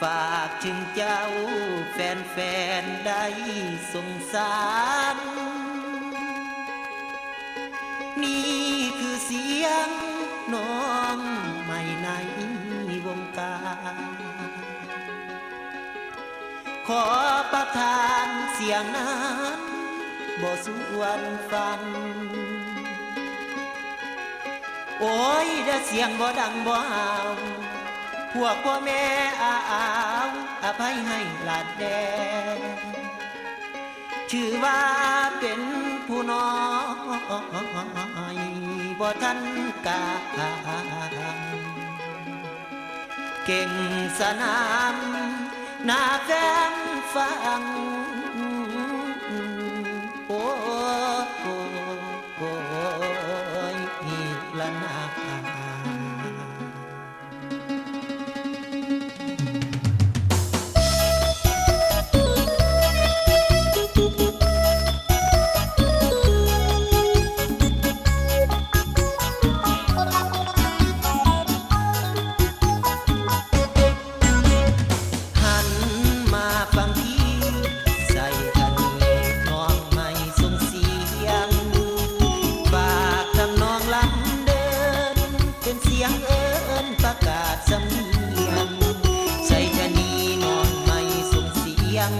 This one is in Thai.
ฝากถึงเจ้าแฟนๆได้สงสารนี่คือเสียงน้องใหม่ในวงการขอประทานเสียงนั้นบ่สวนฟังโอ้ยเด้อเสียงบ่ดังบ่หาวพวกพ่อแม่อาอภัยให้หลานแดงชื่อว่าเป็นผู้น้อยบ่ทันกาเก่งสนามหน้าแฟนฟังโอ้ยละนาประกาศสำเนียงใส่ชะนีนอนไม่ส่งเสียง